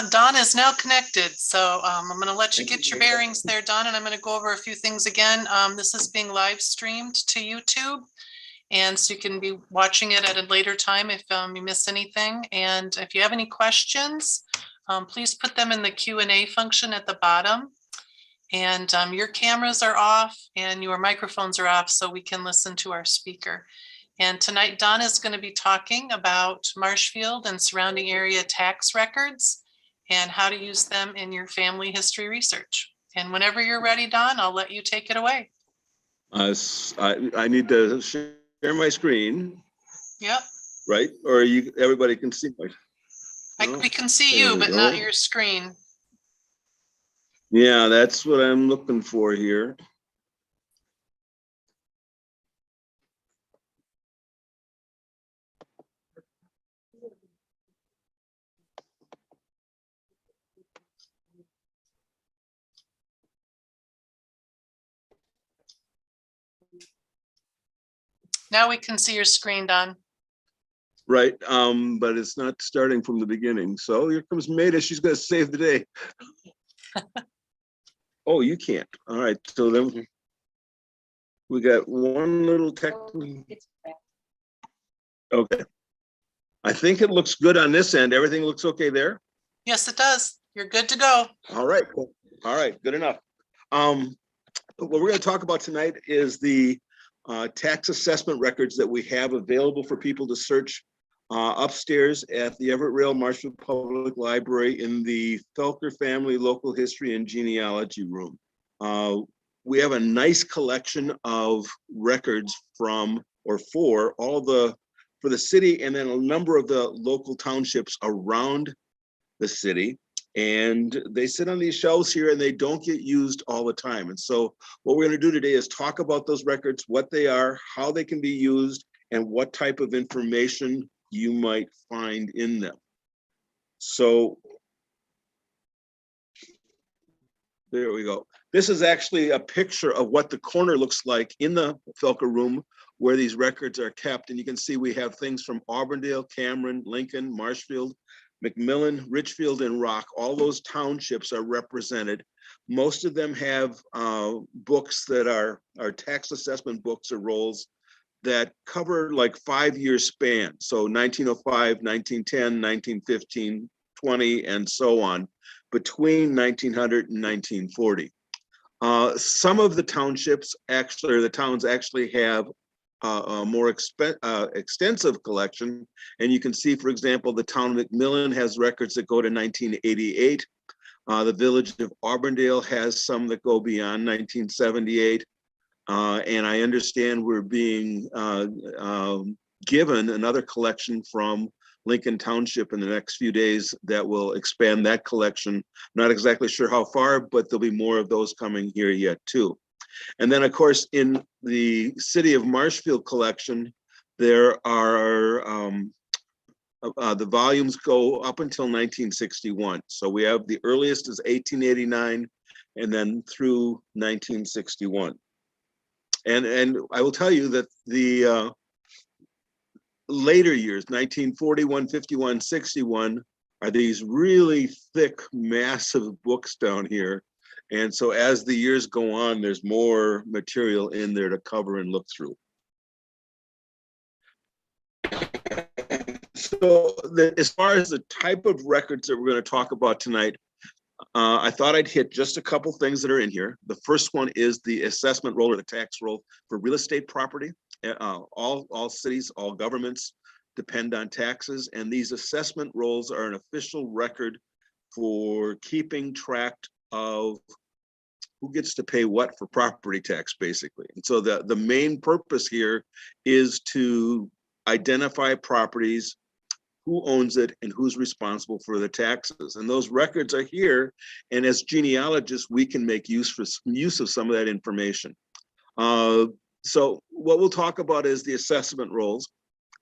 Don is now connected, so I'm going to let you get your bearings there, Don, and I'm going to go over a few things again. This is being live streamed to YouTube, and so you can be watching it at a later time if you miss anything. And if you have any questions, please put them in the Q&A function at the bottom. And your cameras are off and your microphones are off so we can listen to our speaker. And tonight, Don is going to be talking about Marshfield and surrounding area tax records and how to use them in your family history research. And whenever you're ready, Don, I'll let you take it away. I need to share my screen. Yep. Right? Or everybody can see my. We can see you, but not your screen. Yeah, that's what I'm looking for here. Now we can see your screen, Don. Right, but it's not starting from the beginning. So here comes Maida. She's going to save the day. Oh, you can't. All right. So then we got one little technical. Okay. I think it looks good on this end. Everything looks okay there? Yes, it does. You're good to go. All right. Cool. All right. Good enough. What we're going to talk about tonight is the tax assessment records that we have available for people to search upstairs at the Everett Roehl Marshfield Public Library in the Felker Family Local History and Genealogy Room. We have a nice collection of records from or for the city and then a number of the local townships around the city. And they sit on these shelves here and they don't get used all the time. And so what we're going to do today is talk about those records, what they are, how they can be used, and what type of information you might find in them. So there we go. This is actually a picture of what the corner looks like in the Felker room where these records are kept. And you can see we have things from Auburndale, Cameron, Lincoln, Marshfield, McMillan, Richfield, and Rock. All those townships are represented. Most of them have books that are tax assessment books or rolls that cover like 5-year span. So 1905, 1910, 1915, 20, and so on, between 1900 and 1940. Some of the townships actually, or the towns actually have a more extensive collection. And you can see, for example, the town of McMillan has records that go to 1988. The village of Auburndale has some that go beyond 1978. And I understand we're being given another collection from Lincoln Township in the next few days that will expand that collection. Not exactly sure how far, but there'll be more of those coming here yet too. And then of course, in the city of Marshfield collection, there are, the volumes go up until 1961. So we have the earliest is 1889 and then through 1961. And I will tell you that the later years, 1941, 51, 61, are these really thick, massive books down here. And so as the years go on, there's more material in there to cover and look through. So as far as the type of records that we're going to talk about tonight, I thought I'd hit just a couple things that are in here. The first one is the assessment roll or the tax roll for real estate property. All cities, all governments depend on taxes, and these assessment rolls are an official record for keeping track of who gets to pay what for property tax, basically. And so the main purpose here is to identify properties, who owns it, and who's responsible for the taxes. And those records are here. And as genealogists, we can make use of some of that information. So what we'll talk about is the assessment rolls.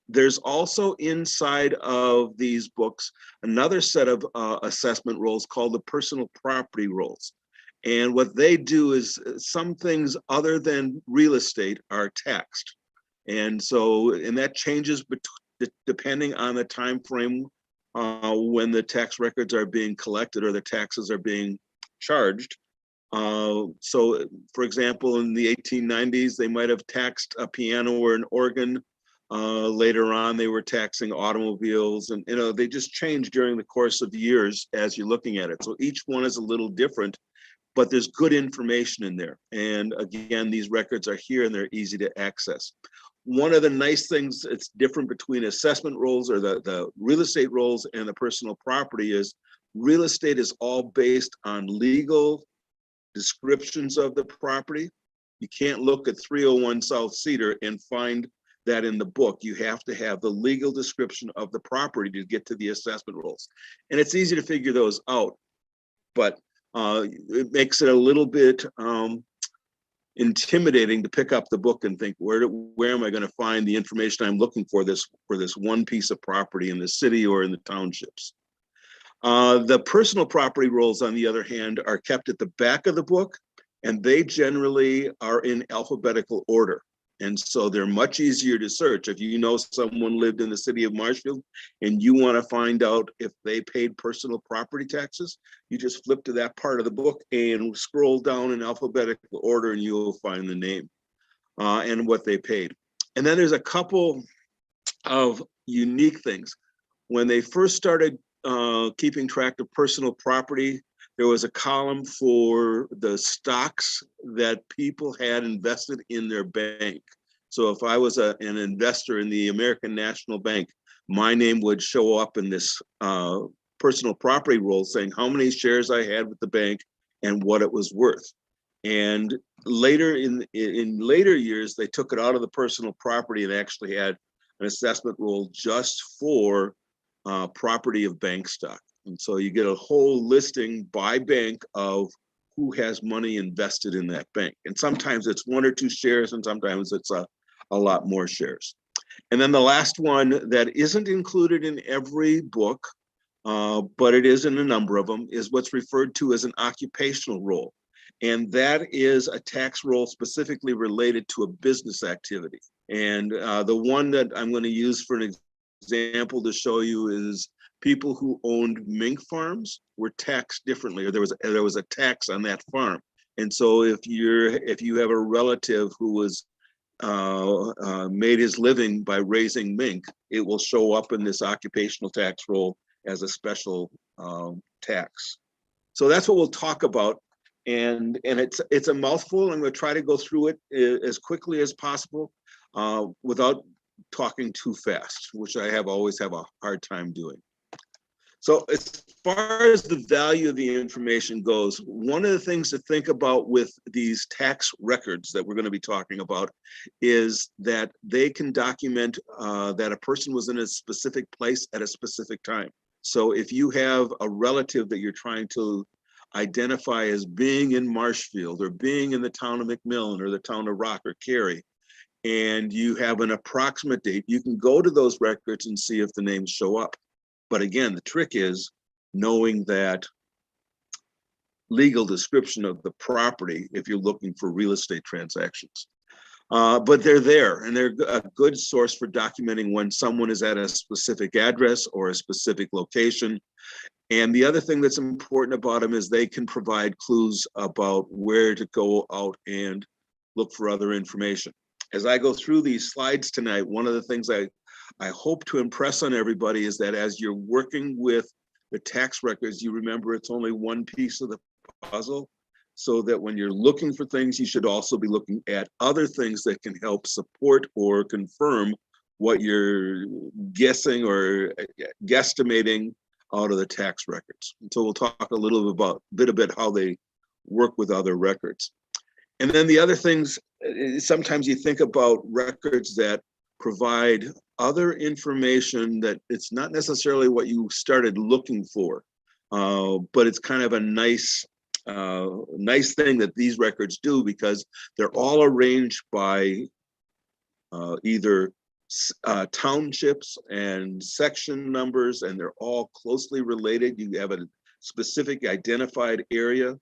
There's also inside of these books another set of assessment rolls called the personal property rolls. And what they do is some things other than real estate are taxed. And so, and that changes depending on the time frame when the tax records are being collected or the taxes are being charged. So, for example, in the 1890s, they might have taxed a piano or an organ. Later on, they were taxing automobiles, and they just changed during the course of years as you're looking at it. So each one is a little different, but there's good information in there. And again, these records are here and they're easy to access. One of the nice things that's different between assessment rolls or the real estate rolls and the personal property is real estate is all based on legal descriptions of the property. You can't look at 301 South Cedar and find that in the book. You have to have the legal description of the property to get to the assessment rolls. And it's easy to figure those out, but it makes it a little bit intimidating to pick up the book and think, where am I going to find the information I'm looking for this one piece of property in the city or in the townships. The personal property rolls, on the other hand, are kept at the back of the book, and they generally are in alphabetical order. And so they're much easier to search. If you know someone lived in the city of Marshfield and you want to find out if they paid personal property taxes, you just flip to that part of the book and scroll down in alphabetical order and you'll find the name and what they paid. And then there's a couple of unique things. When they first started keeping track of personal property, there was a column for the stocks that people had invested in their bank. So if I was an investor in the American National Bank, my name would show up in this personal property roll saying how many shares I had with the bank and what it was worth. And later in later years, they took it out of the personal property and actually had an assessment roll just for property of bank stock. And so you get a whole listing by bank of who has money invested in that bank. And sometimes it's one or two shares, and sometimes it's a lot more shares. And then the last one that isn't included in every book, but it is in a number of them, is what's referred to as an occupational role. And that is a tax roll specifically related to a business activity. And the one that I'm going to use for an example to show you is people who owned mink farms were taxed differently, or there was a tax on that farm. And so if you have a relative who was made his living by raising mink, it will show up in this occupational tax roll as a special tax. So that's what we'll talk about. And it's a mouthful. I'm going to try to go through it as quickly as possible without talking too fast, which I always have a hard time doing. So as far as the value of the information goes, one of the things to think about with these tax records that we're going to be talking about is that they can document that a person was in a specific place at a specific time. So if you have a relative that you're trying to identify as being in Marshfield or being in the town of McMillan or the town of Rock or Cary, and you have an approximate date, you can go to those records and see if the names show up. But again, the trick is knowing that legal description of the property if you're looking for real estate transactions. But they're there, and they're a good source for documenting when someone is at a specific address or a specific location. And the other thing that's important about them is they can provide clues about where to go out and look for other information. As I go through these slides tonight, one of the things I hope to impress on everybody is that as you're working with the tax records, you remember it's only one piece of the puzzle, so that when you're looking for things, you should also be looking at other things that can help support or confirm what you're guessing or guesstimating out of the tax records. And so we'll talk a little bit about how they work with other records. And then the other things, sometimes you think about records that provide other information that it's not necessarily what you started looking for, but it's kind of a nice thing that these records do, because they're all arranged by either townships and section numbers, and they're all closely related. You have a specific identified area.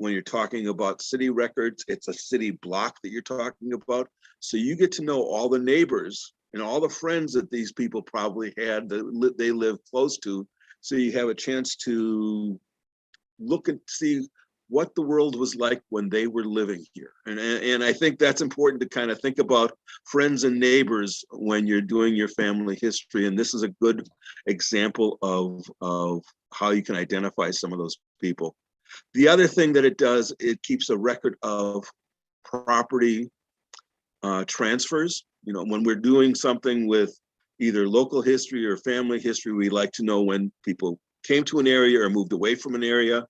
When you're talking about city records, it's a city block that you're talking about. So you get to know all the neighbors and all the friends that these people probably had that they lived close to. So you have a chance to look and see what the world was like when they were living here. And I think that's important to kind of think about friends and neighbors when you're doing your family history. And this is a good example of how you can identify some of those people. The other thing that it does, it keeps a record of property transfers. You know, when we're doing something with either local history or family history, we like to know when people came to an area or moved away from an area.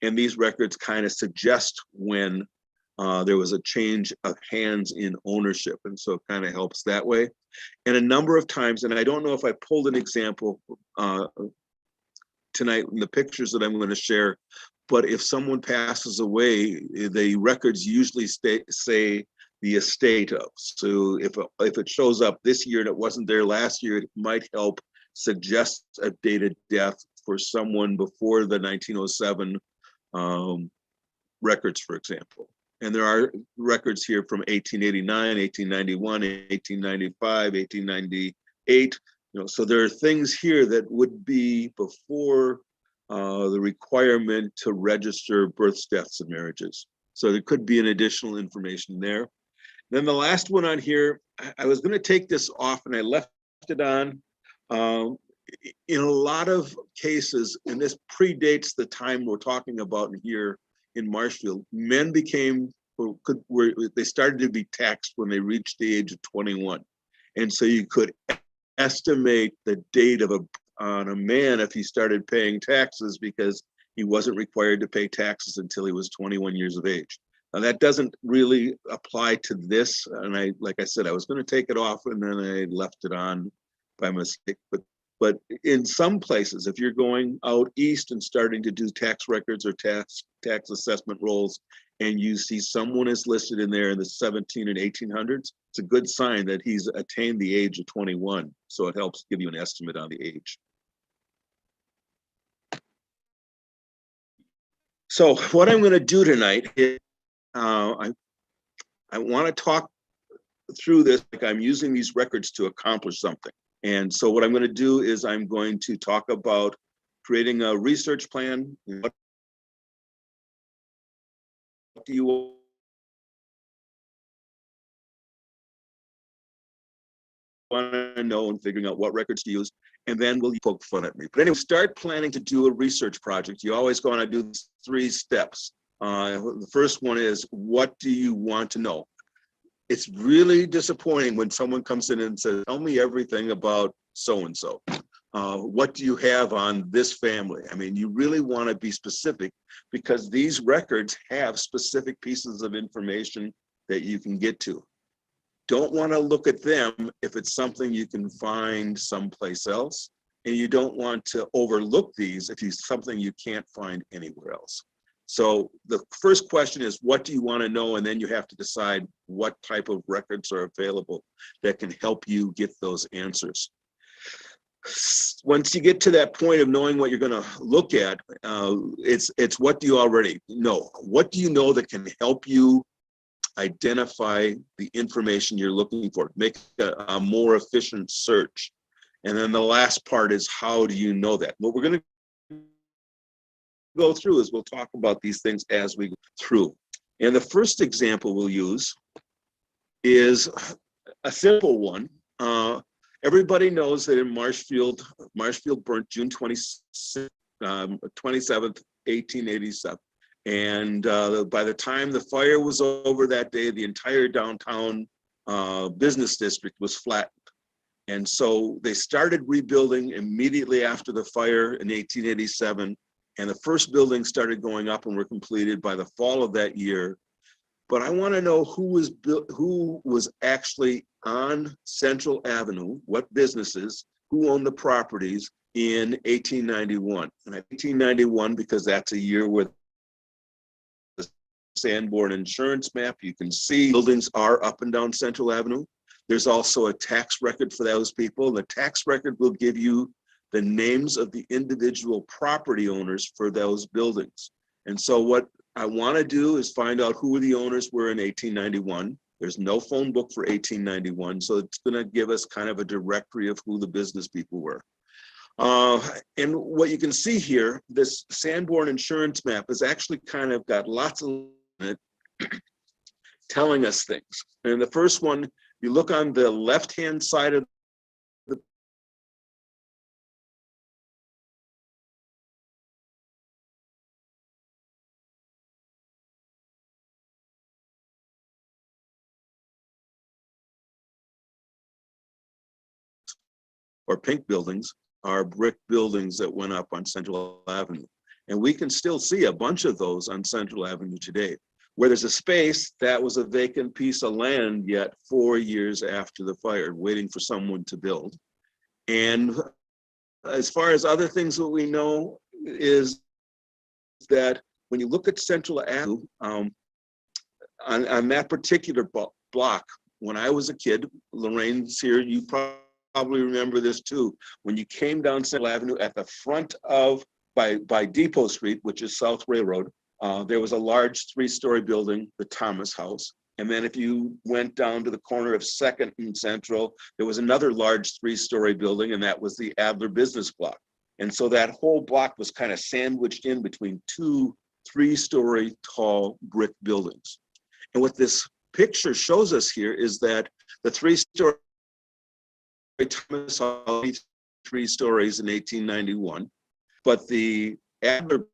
And these records kind of suggest when there was a change of hands in ownership. And so it kind of helps that way. And a number of times, and I don't know if I pulled an example tonight in the pictures that I'm going to share, but if someone passes away, the records usually say the estate of. So if it shows up this year and it wasn't there last year, it might help suggest a dated death for someone before the 1907 records, for example. And there are records here from 1889, 1891, 1895, 1898. You know, so there are things here that would be before the requirement to register births, deaths, and marriages. So there could be an additional information there. Then the last one on here, I was going to take this off and I left it on. In a lot of cases, and this predates the time we're talking about here in Marshfield, men they started to be taxed when they reached the age of 21. And so you could estimate the date on a man if he started paying taxes because he wasn't required to pay taxes until he was 21 years of age. Now that doesn't really apply to this. And like I said, I was going to take it off and then I left it on by mistake. But in some places, if you're going out east and starting to do tax records or tax assessment rolls, and you see someone is listed in there in the 17 and 1800s, it's a good sign that he's attained the age of 21. So it helps give you an estimate on the age. So what I'm going to do tonight is I want to talk through this like I'm using these records to accomplish something. And so what I'm going to do is I'm going to talk about creating a research plan. What do you want to know and figuring out what records to use, and then we'll poke fun at me. But anyway, start planning to do a research project. You always want to do 3 steps. The first one is, what do you want to know? It's really disappointing when someone comes in and says, tell me everything about so-and-so. What do you have on this family? I mean, you really want to be specific because these records have specific pieces of information that you can get to. Don't want to look at them if it's something you can find someplace else. And you don't want to overlook these if it's something you can't find anywhere else. So the first question is, what do you want to know? And then you have to decide what type of records are available that can help you get those answers. Once you get to that point of knowing what you're going to look at, it's what do you already know? What do you know that can help you identify the information you're looking for? Make a more efficient search. And then the last part is, how do you know that? What we're going to go through is we'll talk about these things as we go through. And the first example we'll use is a simple one. Everybody knows that in Marshfield burnt June 27th, 1887. And by the time the fire was over that day, the entire downtown business district was flattened. And so they started rebuilding immediately after the fire in 1887. And the first buildings started going up and were completed by the fall of that year. But I want to know who was actually on Central Avenue, what businesses, who owned the properties in 1891. And 1891, because that's a year where the Sanborn Insurance Map, you can see buildings are up and down Central Avenue. There's also a tax record for those people. The tax record will give you the names of the individual property owners for those buildings. And so what I want to do is find out who the owners were in 1891. There's no phone book for 1891, so it's going to give us kind of a directory of who the business people were. And what you can see here, this Sanborn Insurance Map has actually kind of got lots of it telling us things. And the first one, you look on the left-hand side of the or pink buildings are brick buildings that went up on Central Avenue. And we can still see a bunch of those on Central Avenue today. Where there's a space, that was a vacant piece of land yet 4 years after the fire, waiting for someone to build. And as far as other things that we know is that when you look at Central Avenue, on that particular block, when I was a kid, Lorraine's here, you probably remember this too. When you came down Central Avenue at the front of, by Depot Street, which is South Railroad, there was a large 3-story building, the Thomas House. And then if you went down to the corner of 2nd and Central, there was another large 3-story building, and that was the Adler business block. And so that whole block was kind of sandwiched in between 2 3-story tall brick buildings. And what this picture shows us here is that the 3-story Thomas House, 3 stories in 1891, but the Adler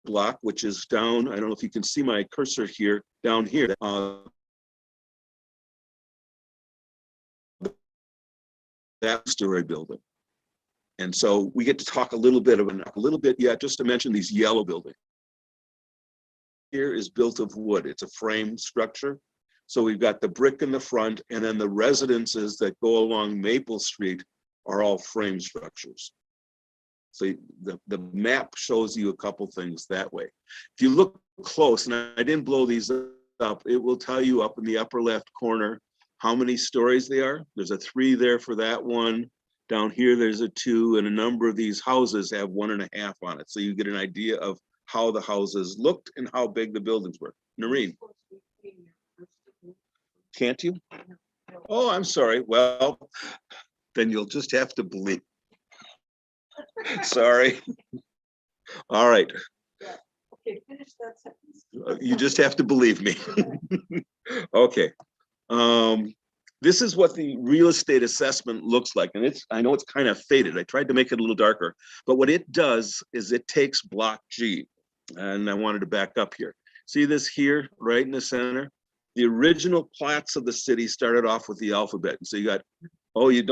block, which is down, I don't know if you can see my cursor here, down here, that story building. And so we get to talk a little bit, yeah, just to mention these yellow buildings. Here is built of wood. It's a frame structure. So we've got the brick in the front, and then the residences that go along Maple Street are all frame structures. So the map shows you a couple things that way. If you look close, and I didn't blow these up, it will tell you up in the upper left corner how many stories they are. There's a 3 there for that one. Down here, there's a 2, and a number of these houses have 1.5 on it. So you get an idea of how the houses looked and how big the buildings were. Noreen. Can't you? Oh, I'm sorry. Well, then you'll just have to believe. Sorry. All right. Okay, finish that sentence. You just have to believe me. Okay. This is what the real estate assessment looks like. And I know it's kind of faded. I tried to make it a little darker, but what it does is it takes block G. And I wanted to back up here. See this here, right in the center? The original plats of the city started off with the alphabet. And so you got, oh, you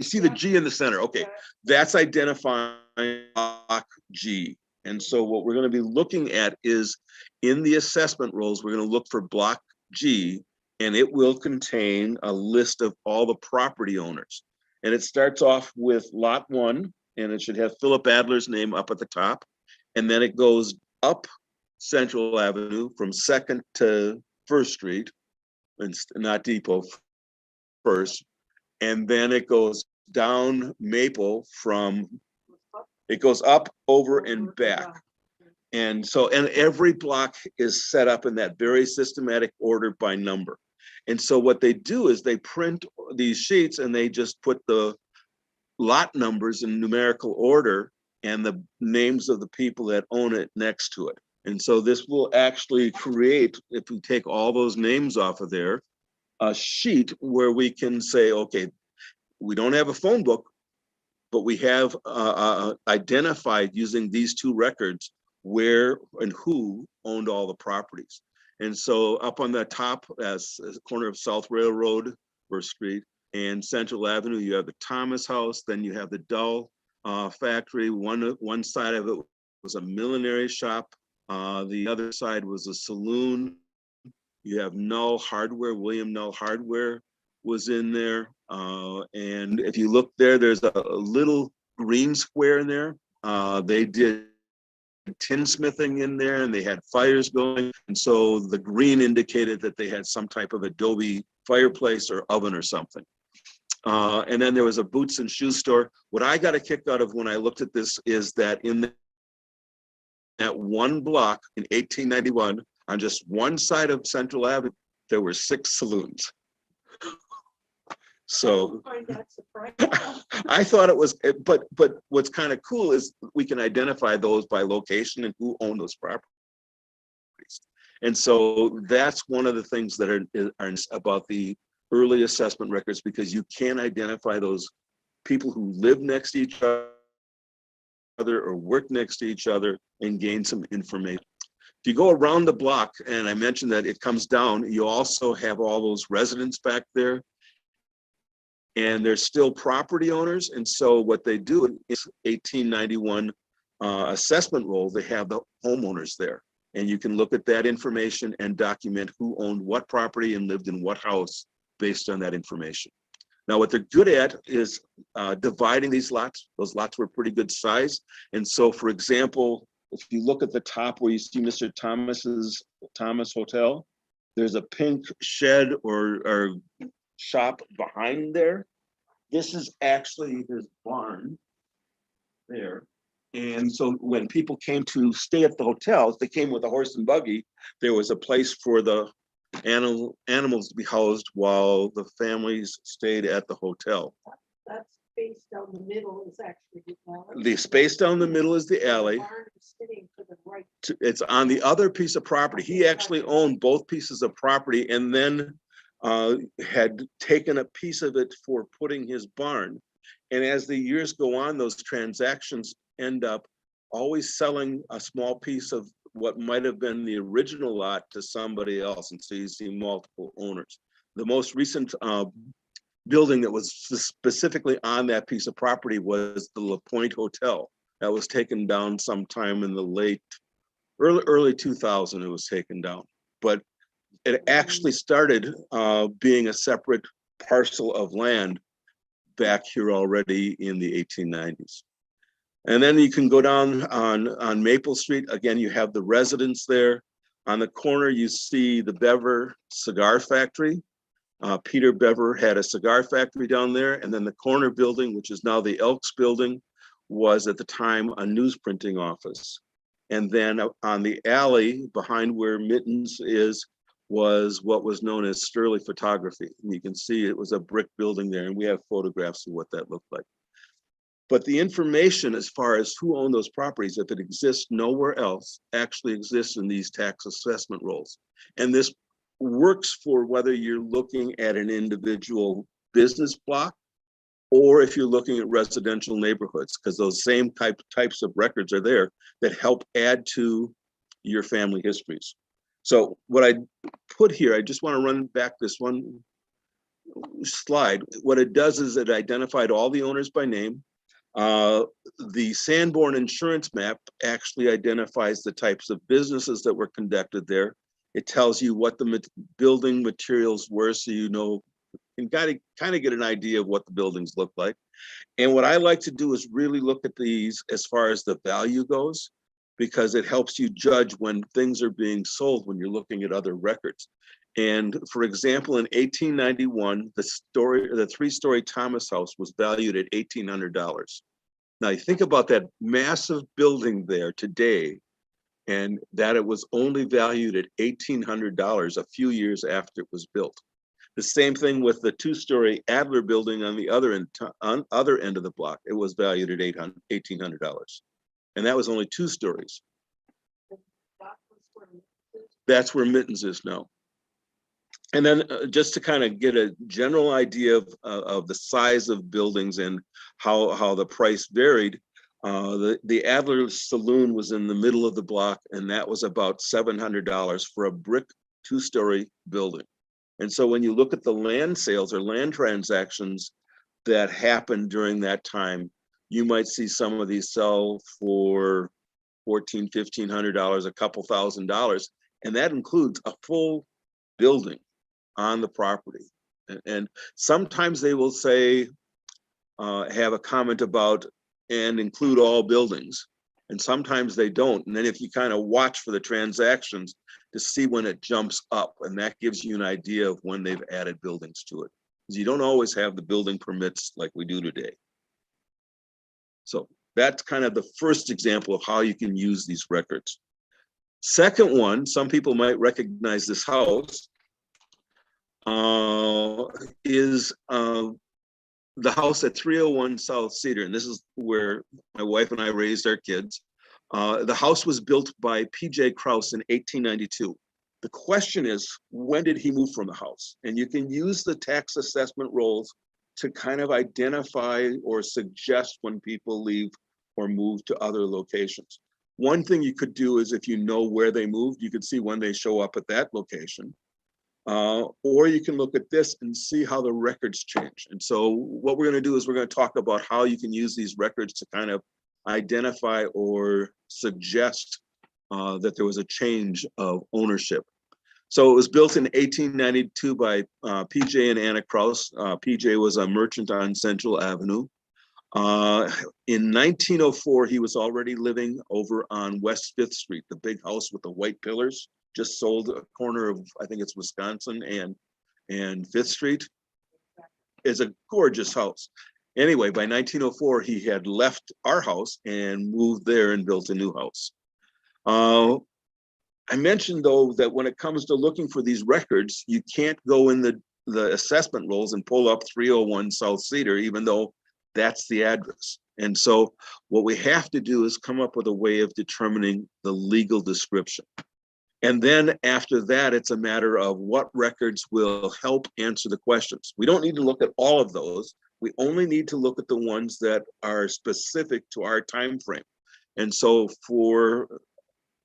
see the G in the center. Okay, that's identifying block G. And so what we're going to be looking at is in the assessment rolls, we're going to look for block G, and it will contain a list of all the property owners. And it starts off with lot 1, and it should have Philip Adler's name up at the top. And then it goes up Central Avenue from 2nd to 1st Street, and not Depot, 1st. And then it goes down Maple it goes up, over, and back. And so, and every block is set up in that very systematic order by number. And so what they do is they print these sheets and they just put the lot numbers in numerical order and the names of the people that own it next to it. And so this will actually create, if we take all those names off of there, a sheet where we can say, okay, we don't have a phone book, but we have identified using these 2 records where and who owned all the properties. And so up on the top, as corner of South Railroad, 1st Street, and Central Avenue, you have the Thomas House, then you have the Dull factory. One side of it was a millinery shop. The other side was a saloon. You have Null Hardware, William Null Hardware was in there. And if you look there, there's a little green square in there. They did tinsmithing in there and they had fires going. And so the green indicated that they had some type of adobe fireplace or oven or something. And then there was a boots and shoe store. What I got a kick out of when I looked at this is that in that one block in 1891, On just one side of Central Avenue, there were 6 saloons. So I find that surprising. I thought it was, but what's kind of cool is we can identify those by location and who owned those properties. And so that's one of the things that are about the early assessment records, because you can identify those people who live next to each other or work next to each other and gain some information. If you go around the block, and I mentioned that it comes down, you also have all those residents back there, and they're still property owners. And so what they do is 1891 assessment roll, they have the homeowners there. And you can look at that information and document who owned what property and lived in what house based on that information. Now, what they're good at is dividing these lots. Those lots were pretty good size. And so, for example, if you look at the top where you see Mr. Thomas Hotel, there's a pink shed or shop behind there. This is actually his barn there. And so when people came to stay at the hotels, they came with a horse and buggy. There was a place for the animals to be housed while the families stayed at the hotel. That space down the middle is actually the alley. The space down the middle is the alley. The barn is sitting to the right. It's on the other piece of property. He actually owned both pieces of property and then had taken a piece of it for putting his barn. And as the years go on, those transactions end up always selling a small piece of what might have been the original lot to somebody else. And so you see multiple owners. The most recent building that was specifically on that piece of property was the Pointe Hotel. That was taken down sometime in the early 2000, it was taken down. But it actually started being a separate parcel of land back here already in the 1890s. And then you can go down on Maple Street. Again, you have the residence there. On the corner, you see the Bever Cigar Factory. Peter Bever had a cigar factory down there. And then the corner building, which is now the Elks building, was at the time a newsprinting office. And then on the alley behind where Mittens is, was what was known as Sterling Photography. And you can see it was a brick building there, and we have photographs of what that looked like. But the information as far as who owned those properties, if it exists nowhere else, actually exists in these tax assessment rolls. And this works for whether you're looking at an individual business block or if you're looking at residential neighborhoods, because those same types of records are there that help add to your family histories. So what I put here, I just want to run back this one slide. What it does is it identified all the owners by name. The Sanborn Insurance Map actually identifies the types of businesses that were conducted there. It tells you what the building materials were, so you know, you can kind of get an idea of what the buildings look like. And what I like to do is really look at these as far as the value goes, because it helps you judge when things are being sold when you're looking at other records. And for example, in 1891, the 3-story Thomas house was valued at $1,800. Now you think about that massive building there today, and that it was only valued at $1,800 a few years after it was built. The same thing with the 2-story Adler building on the other end of the block. It was valued at $1,800. And that was only 2 stories. That's where Mittens is now. And then just to kind of get a general idea of the size of buildings and how the price varied, the Adler Saloon was in the middle of the block, and that was about $700 for a brick 2-story building. And so when you look at the land sales or land transactions that happened during that time, you might see some of these sell for $1,400, $1,500, a couple $1,000s, and that includes a full building on the property. And sometimes they will say, have a comment about and include all buildings, and sometimes they don't. And then if you kind of watch for the transactions to see when it jumps up, and that gives you an idea of when they've added buildings to it, because you don't always have the building permits like we do today. So that's kind of the first example of how you can use these records. Second one, some people might recognize this house, is the house at 301 South Cedar. And this is where my wife and I raised our kids. The house was built by P.J. Krause in 1892. The question is, when did he move from the house? And you can use the tax assessment rolls to kind of identify or suggest when people leave or move to other locations. One thing you could do is if you know where they moved, you could see when they show up at that location. Or you can look at this and see how the records change. And so what we're going to do is we're going to talk about how you can use these records to kind of identify or suggest that there was a change of ownership. So it was built in 1892 by PJ and Anna Krause. PJ was a merchant on Central Avenue. In 1904, he was already living over on West 5th Street, the big house with the white pillars, just sold a corner of, I think it's Wisconsin and 5th Street. It's a gorgeous house. Anyway, by 1904, he had left our house and moved there and built a new house. I mentioned, though, that when it comes to looking for these records, you can't go in the assessment rolls and pull up 301 South Cedar, even though that's the address. And so what we have to do is come up with a way of determining the legal description. And then after that, it's a matter of what records will help answer the questions. We don't need to look at all of those. We only need to look at the ones that are specific to our time frame. And so for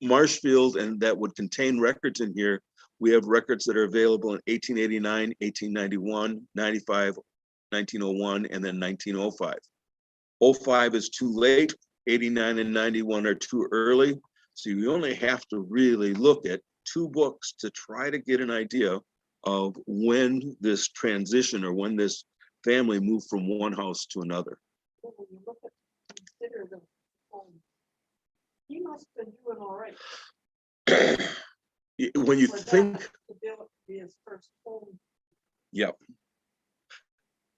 Marshfield, and that would contain records in here, we have records that are available in 1889, 1891, 95, 1901, and then 1905. 05 is too late, 89 and 91 are too early. So you only have to really look at 2 books to try to get an idea of when this transition or when this family moved from one house to another. When you look at, consider the home, he must have been doing all right. When you for think, that to be his first home. yep.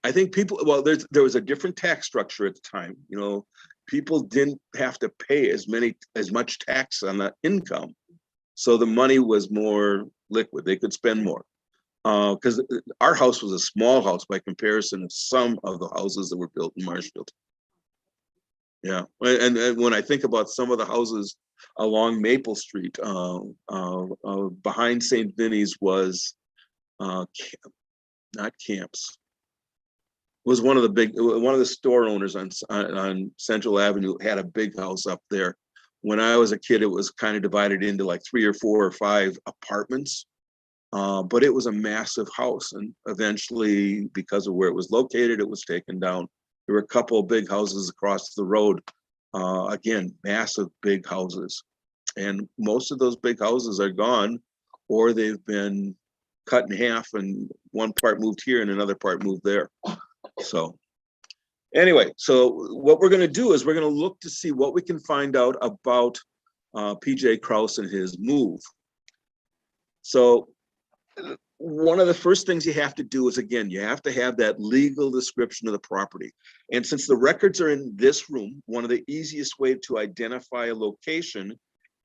I think people, well, there was a different tax structure at the time. You know, people didn't have to pay as much tax on the income. So the money was more liquid. They could spend more. Because our house was a small house by comparison of some of the houses that were built in Marshfield. Yeah, and when I think about some of the houses along Maple Street, behind St. Vinny's was not Camps. Was one of the store owners on Central Avenue had a big house up there. When I was a kid, it was kind of divided into like 3 or 4 or 5 apartments. But it was a massive house, and eventually, because of where it was located, it was taken down. There were a couple of big houses across the road. Again, massive big houses. And most of those big houses are gone, or they've been cut in half and one part moved here and another part moved there. So anyway, so what we're going to do is we're going to look to see what we can find out about PJ Krause and his move. So one of the first things you have to do is, again, you have to have that legal description of the property. And since the records are in this room, one of the easiest way to identify a location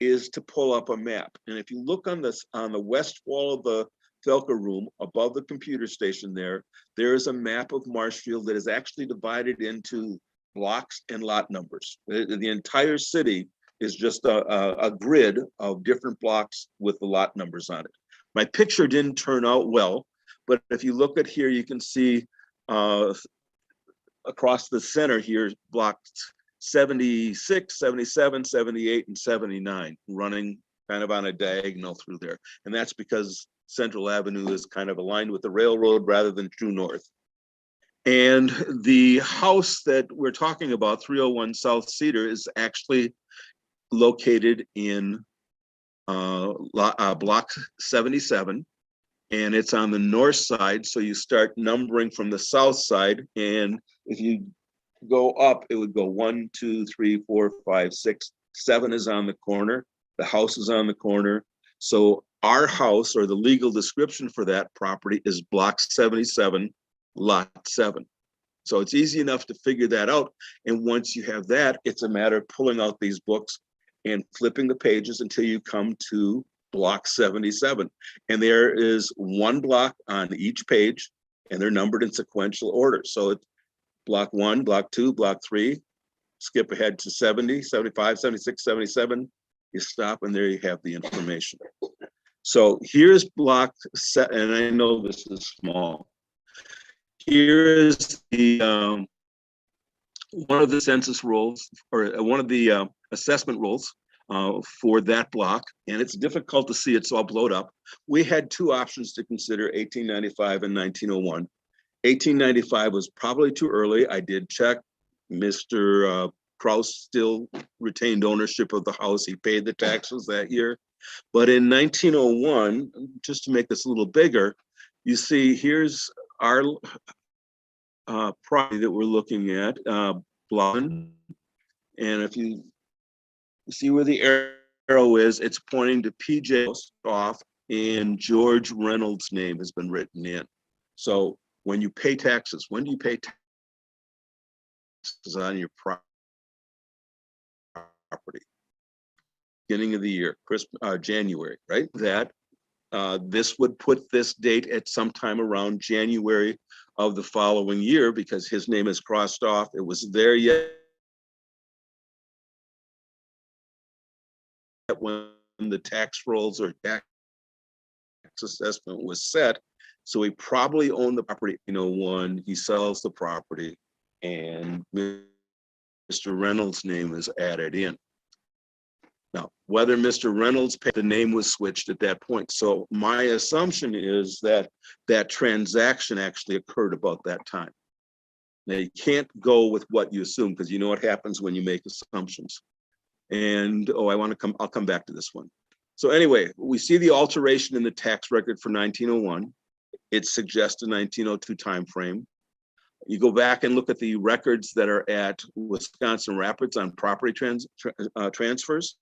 is to pull up a map. And if you look on the west wall of the Felker room above the computer station there is a map of Marshfield that is actually divided into blocks and lot numbers. The entire city is just a grid of different blocks with the lot numbers on it. My picture didn't turn out well, but if you look at here, you can see across the center here, blocks 76, 77, 78, and 79 running kind of on a diagonal through there. And that's because Central Avenue is kind of aligned with the railroad rather than true north. And the house that we're talking about, 301 South Cedar, is actually located in block 77, and it's on the north side. So you start numbering from the south side, and if you go up, it would go 1, 2, 3, 4, 5, 6, 7 is on the corner. The house is on the corner. So our house, or the legal description for that property, is block 77, lot 7. So it's easy enough to figure that out. And once you have that, it's a matter of pulling out these books and flipping the pages until you come to block 77. And there is one block on each page, and they're numbered in sequential order. So it's block 1, block 2, block 3, skip ahead to 70, 75, 76, 77. You stop, and there you have the information. So here's block set, and I know this is small. Here is the one of the census rolls, or one of the assessment rolls for that block, and it's difficult to see, it's all blowed up. We had two options to consider, 1895 and 1901. 1895 was probably too early. I did check. Mr. Kraus still retained ownership of the house. He paid the taxes that year. But in 1901, just to make this a little bigger, you see here's our property that we're looking at, Blonde. And if you see where the arrow is, it's pointing to PJ off, and George Reynolds' name has been written in. So when you pay taxes, when do you pay taxes on your property? Beginning of the year, January, right? That this would put this date at some time around January of the following year, because his name is crossed off. It was there yet when the tax rolls or tax assessment was set. So he probably owned the property, when he sells the property, and Mr. Reynolds' name is added in. Now, whether Mr. Reynolds paid, the name was switched at that point. So my assumption is that that transaction actually occurred about that time. Now, you can't go with what you assume, because you know what happens when you make assumptions. And, I'll come back to this one. So anyway, we see the alteration in the tax record for 1901. It suggests a 1902 timeframe. You go back and look at the records that are at Wisconsin Rapids on property transfers.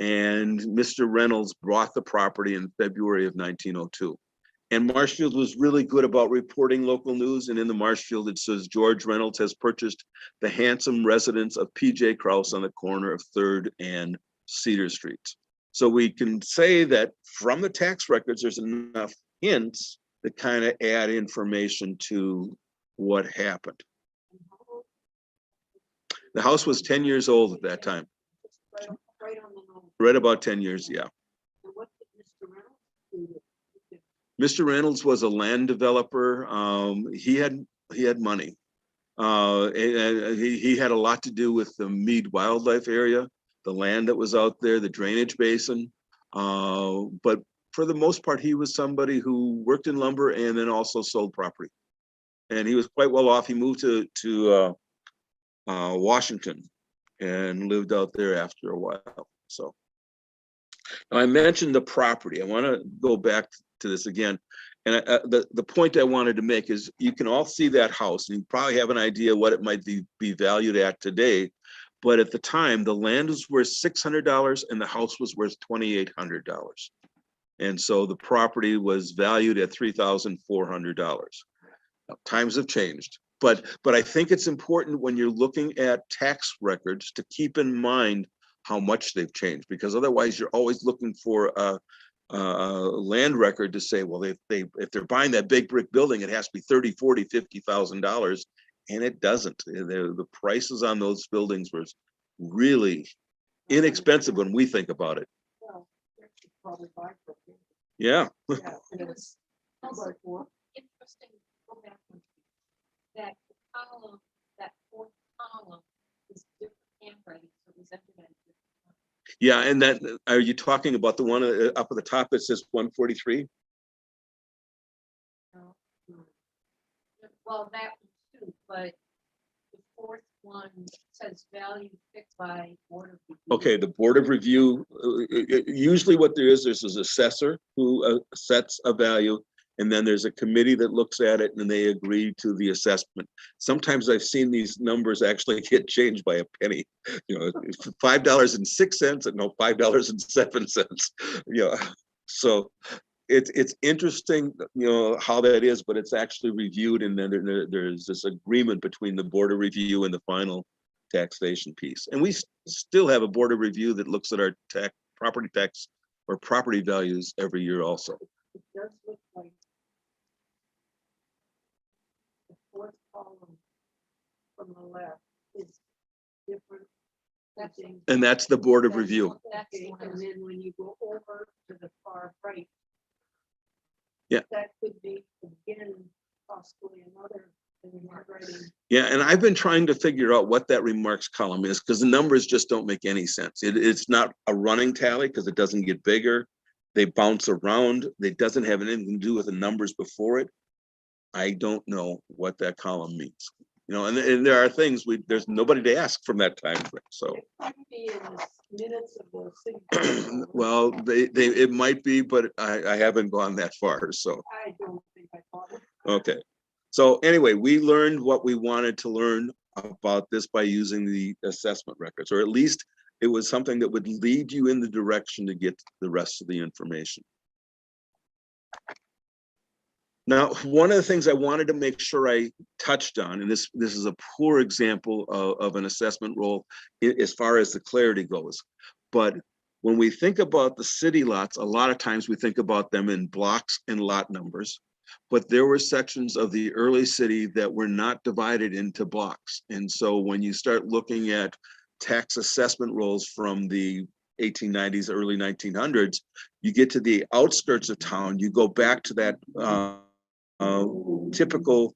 And Mr. Reynolds bought the property in February of 1902. And Marshfield was really good about reporting local news. And in the Marshfield, it says George Reynolds has purchased the handsome residence of PJ Kraus on the corner of 3rd and Cedar Streets. So we can say that from the tax records, there's enough hints that kind of add information to what happened. The house was 10 years old at that time. Right about 10 years, yeah. Mr. Reynolds was a land developer. He had money. He had a lot to do with the Mead Wildlife Area, the land that was out there, the drainage basin. But for the most part, he was somebody who worked in lumber and then also sold property. And he was quite well off. He moved to Washington and lived out there after a while. So now I mentioned the property. I want to go back to this again. And the point I wanted to make is you can all see that house, and you probably have an idea what it might be valued at today. But at the time, the land was worth $600 and the house was worth $2,800. And so the property was valued at $3,400. Now, times have changed. But I think it's important when you're looking at tax records to keep in mind how much they've changed, because otherwise you're always looking for a land record to say, well, if they're buying that big brick building, it has to be $30,000, $40,000, $50,000, and it doesn't. The prices on those buildings were really inexpensive when we think about it. Yeah. Yeah, and it's interesting to go back and that column, that fourth column is different handwriting, so it was entered at different time. Yeah, and that, are you talking about the one up at the top that says 143? Well, that one too, but the fourth one says value fixed by Board of Review. Okay, the Board of Review, usually what there's an assessor who sets a value, and then there's a committee that looks at it and they agree to the assessment. Sometimes I've seen these numbers actually get changed by a penny, $5.06 and no $5.07. So it's interesting, how that is, but it's actually reviewed, and then there's this agreement between the Board of Review and the final taxation piece. And we still have a board of review that looks at our property tax or property values every year also. It does look like the fourth column from the left is different. And that's the board of review. Okay, and then when you go over to the far right. Yeah. That could be again possibly another writing. Yeah, and I've been trying to figure out what that remarks column is because the numbers just don't make any sense. It's not a running tally because it doesn't get bigger. They bounce around. It doesn't have anything to do with the numbers before it. I don't know what that column means. You know, and there are things there's nobody to ask from that time frame. So It might be in the minutes of the city. well, it might be, but I haven't gone that far. So I don't think I thought it. okay. So anyway, we learned what we wanted to learn about this by using the assessment records, or at least it was something that would lead you in the direction to get the rest of the information. Now, one of the things I wanted to make sure I touched on, and this is a poor example of an assessment role as far as the clarity goes, but when we think about the city lots, a lot of times we think about them in blocks and lot numbers, but there were sections of the early city that were not divided into blocks. And so when you start looking at tax assessment rolls from the 1890s, early 1900s, you get to the outskirts of town, you go back to that typical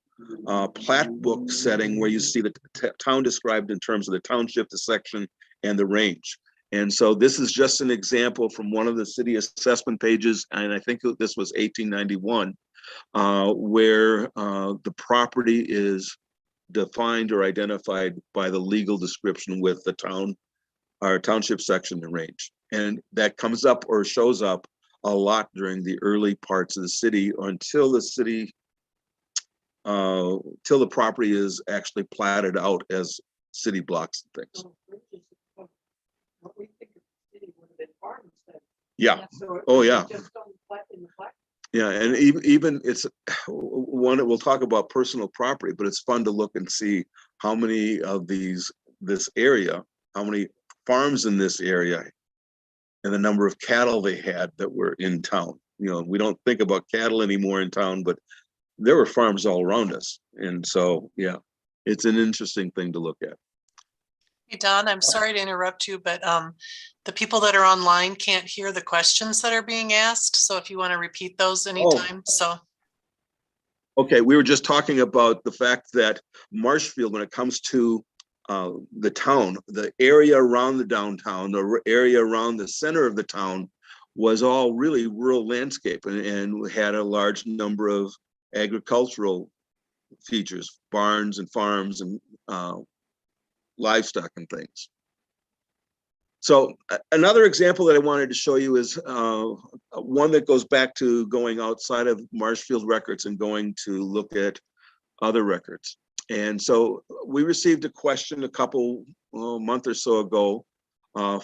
plat book setting where you see the town described in terms of the township, the section, and the range. And so this is just an example from one of the city assessment pages, and I think this was 1891, where the property is defined or identified by the legal description with the town, our township section and range. And that comes up or shows up a lot during the early parts of the city until the city, till the property is actually platted out as city blocks and things. What we think of the city would have been farmstead. Yeah. So Oh, yeah. Just on in the plat. Yeah, and even it's one, we'll talk about personal property, but it's fun to look and see how many of this area, how many farms in this area, and the number of cattle they had that were in town. You know, we don't think about cattle anymore in town, but there were farms all around us. And so, yeah, it's an interesting thing to look at. Hey, Don, I'm sorry to interrupt you, but the people that are online can't hear the questions that are being asked. So if you want to repeat those anytime, so. Okay, we were just talking about the fact that Marshfield, when it comes to the town, the area around the downtown, the area around the center of the town was all really rural landscape and had a large number of agricultural features, barns and farms and livestock and things. So another example that I wanted to show you is one that goes back to going outside of Marshfield Records and going to look at other records. And so we received a question a month or so ago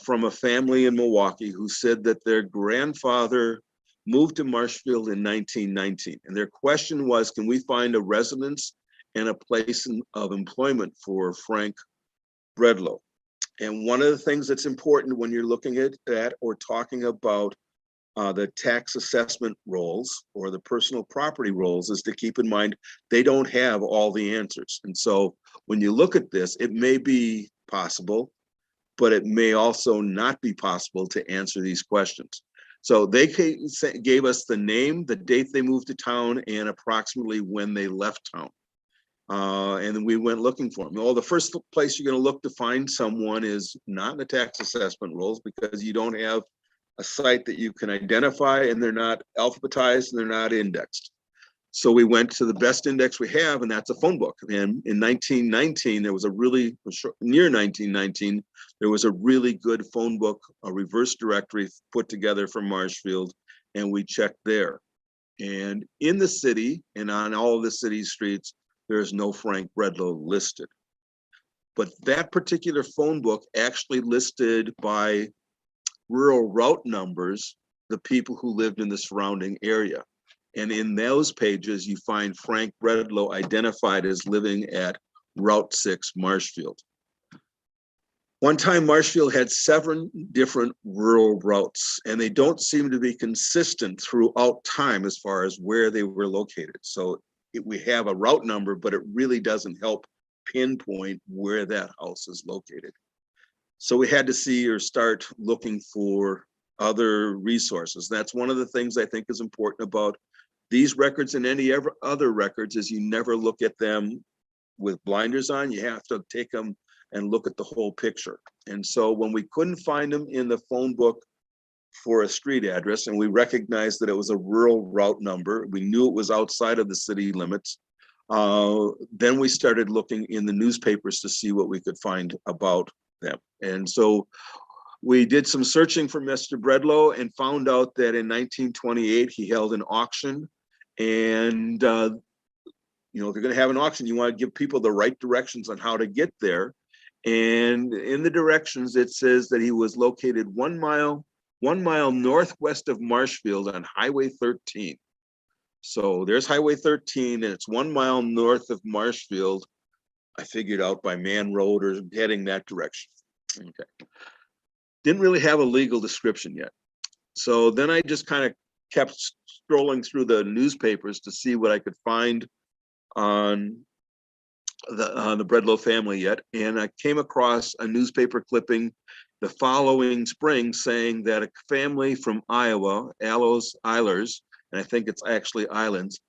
from a family in Milwaukee who said that their grandfather moved to Marshfield in 1919. And their question was, can we find a residence and a place of employment for Frank Breadlow? And one of the things that's important when you're looking at that or talking about the tax assessment rolls or the personal property rolls is to keep in mind they don't have all the answers. And so when you look at this, it may be possible, but it may also not be possible to answer these questions. So they gave us the name, the date they moved to town, and approximately when they left town. And then we went looking for them. Well, the first place you're going to look to find someone is not in the tax assessment rolls because you don't have a site that you can identify, and they're not alphabetized and they're not indexed. So we went to the best index we have, and that's a phone book. And in 1919, there was near 1919, there was a really good phone book, a reverse directory put together for Marshfield, and we checked there. And in the city and on all of the city streets, there is no Frank Breadlow listed. But that particular phone book actually listed by rural route numbers the people who lived in the surrounding area. And in those pages, you find Frank Breadlow identified as living at Route 6 Marshfield. One time Marshfield had 7 different rural routes, and they don't seem to be consistent throughout time as far as where they were located. So we have a route number, but it really doesn't help pinpoint where that house is located. So we had to see or start looking for other resources. That's one of the things I think is important about these records and any other records is you never look at them with blinders on. You have to take them and look at the whole picture. And so when we couldn't find them in the phone book for a street address, and we recognized that it was a rural route number, we knew it was outside of the city limits, then we started looking in the newspapers to see what we could find about them. And so we did some searching for Mr. Breadlow and found out that in 1928, he held an auction. And, you know, if you're going to have an auction, you want to give people the right directions on how to get there. And in the directions, it says that he was located 1 mile northwest of Marshfield on Highway 13. So there's Highway 13, and it's 1 mile north of Marshfield. I figured out by Man Road or heading that direction. Okay. Didn't really have a legal description yet. So then I just kind of kept strolling through the newspapers to see what I could find on the Breadlow family yet. And I came across a newspaper clipping the following spring saying that a family from Iowa, Eilers, and I think it's actually Islands,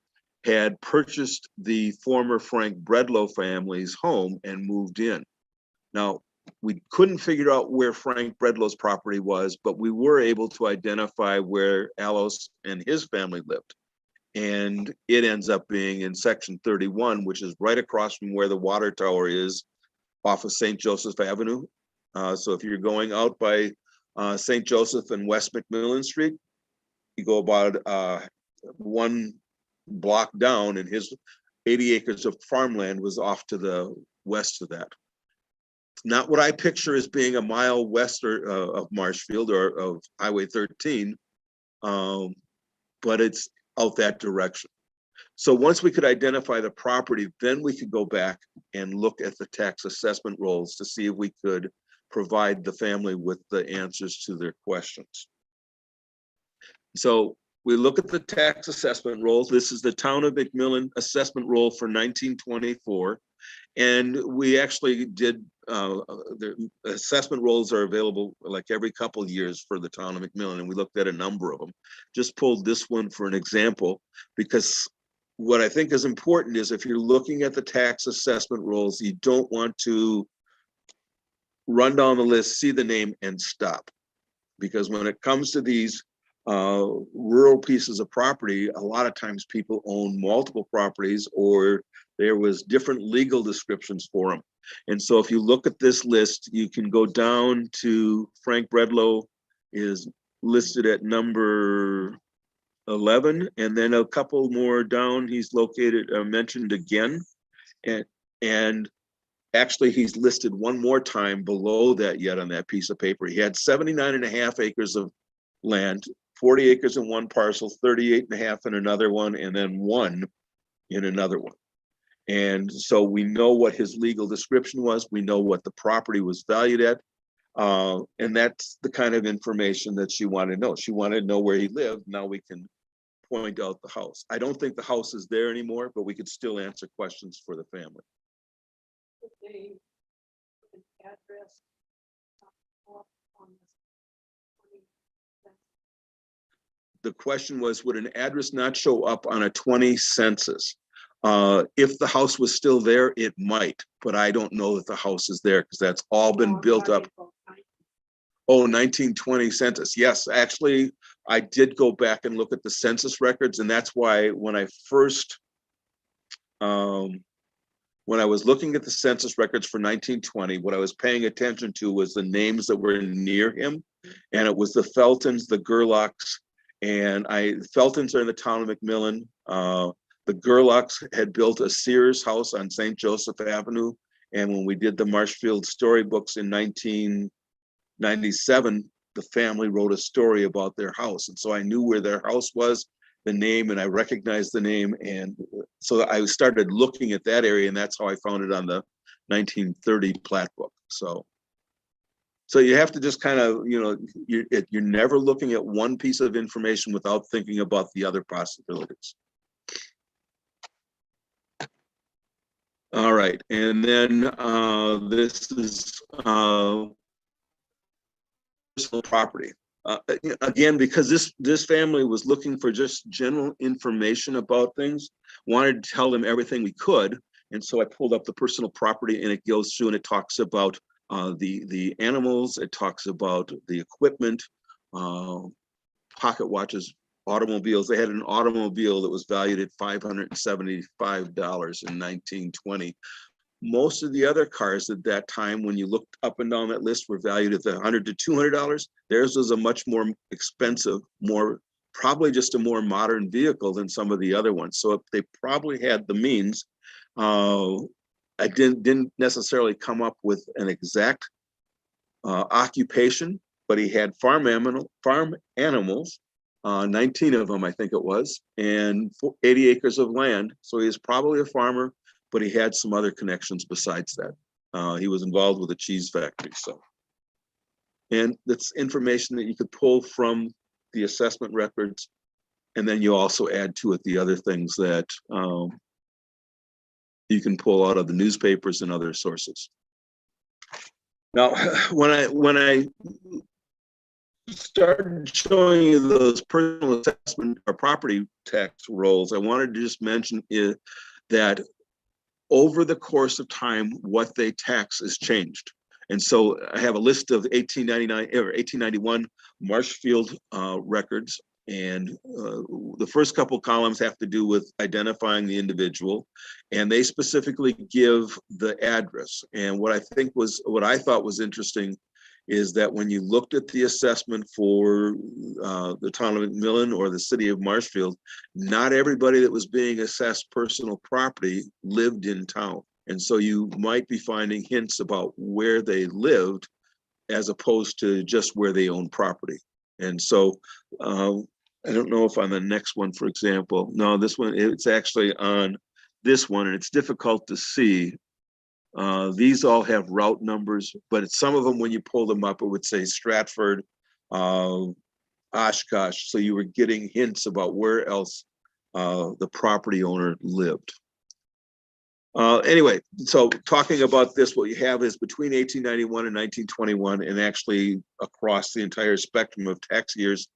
had purchased the former Frank Breadlow family's home and moved in. Now, we couldn't figure out where Frank Breadlow's property was, but we were able to identify where Alos and his family lived. And it ends up being in section 31, which is right across from where the water tower is off of St. Joseph Avenue. So if you're going out by St. Joseph and West McMillan Street, you go about 1 block down, and his 80 acres of farmland was off to the west of that. Not what I picture as being a mile west of Marshfield or of Highway 13, but it's out that direction. So once we could identify the property, then we could go back and look at the tax assessment rolls to see if we could provide the family with the answers to their questions. So we look at the tax assessment rolls. This is the Town of McMillan assessment roll for 1924. And we actually did, the assessment rolls are available like every couple of years for the Town of McMillan, and we looked at a number of them. Just pulled this one for an example, because what I think is important is if you're looking at the tax assessment rolls, you don't want to run down the list, see the name, and stop. Because when it comes to these rural pieces of property, a lot of times people own multiple properties, or there was different legal descriptions for them. And so if you look at this list, you can go down to Frank Breadlow is listed at number 11, and then a couple more down, he's located, mentioned again. And actually he's listed one more time below that yet on that piece of paper. He had 79.5 acres of land, 40 acres in one parcel, 38.5 in another one, and then 1 in another one. And so we know what his legal description was. We know what the property was valued at. And that's the kind of information that she wanted to know. She wanted to know where he lived. Now we can point out the house. I don't think the house is there anymore, but we could still answer questions for the family. Address on the question was, would an address not show up on a 20 census? If the house was still there, it might, but I don't know that the house is there because that's all been built up. Oh, 1920 census. Yes, actually, I did go back and look at the census records, and that's why when I first, when I was looking at the census records for 1920, what I was paying attention to was the names that were near him, and it was the Feltons, the Gerlachs, and Feltons are in the Town of McMillan. The Gerlachs had built a Sears house on St. Joseph Avenue, and when we did the Marshfield storybooks in 1997, the family wrote a story about their house, and so I knew where their house was, the name, and I recognized the name, and so I started looking at that area, and that's how I found it on the 1930 plat book. So So you have to just kind of, you're never looking at one piece of information without thinking about the other possibilities. All right, and then this is personal property. Again, because this family was looking for just general information about things, wanted to tell them everything we could, and so I pulled up the personal property, and it goes through and it talks about the animals, it talks about the equipment, pocket watches, automobiles. They had an automobile that was valued at $575 in 1920. Most of the other cars at that time, when you looked up and down that list, were valued at $100 to $200. Theirs was a much more expensive, probably just a more modern vehicle than some of the other ones. So if they probably had the means. I didn't necessarily come up with an exact occupation, but he had farm animals, 19 of them, I think it was, and 80 acres of land. So he was probably a farmer, but he had some other connections besides that. He was involved with a cheese factory. So, and that's information that you could pull from the assessment records. And then you also add to it the other things that you can pull out of the newspapers and other sources. Now, when I started showing you those personal assessment or property tax rolls, I wanted to just mention that over the course of time, what they tax is changed. And so I have a list of 1899 or 1891 Marshfield records. And the first couple columns have to do with identifying the individual, and they specifically give the address. And what I thought was interesting is that when you looked at the assessment for the town of McMillan or the city of Marshfield, not everybody that was being assessed personal property lived in town. And so you might be finding hints about where they lived as opposed to just where they own property. And so I don't know if on the next one, for example, no, this one, it's actually on this one, and it's difficult to see. These all have route numbers, but some of them, when you pull them up, it would say Stratford, Oshkosh. So you were getting hints about where else the property owner lived. Anyway, so talking about this, what you have is between 1891 and 1921, and actually across the entire spectrum of tax years,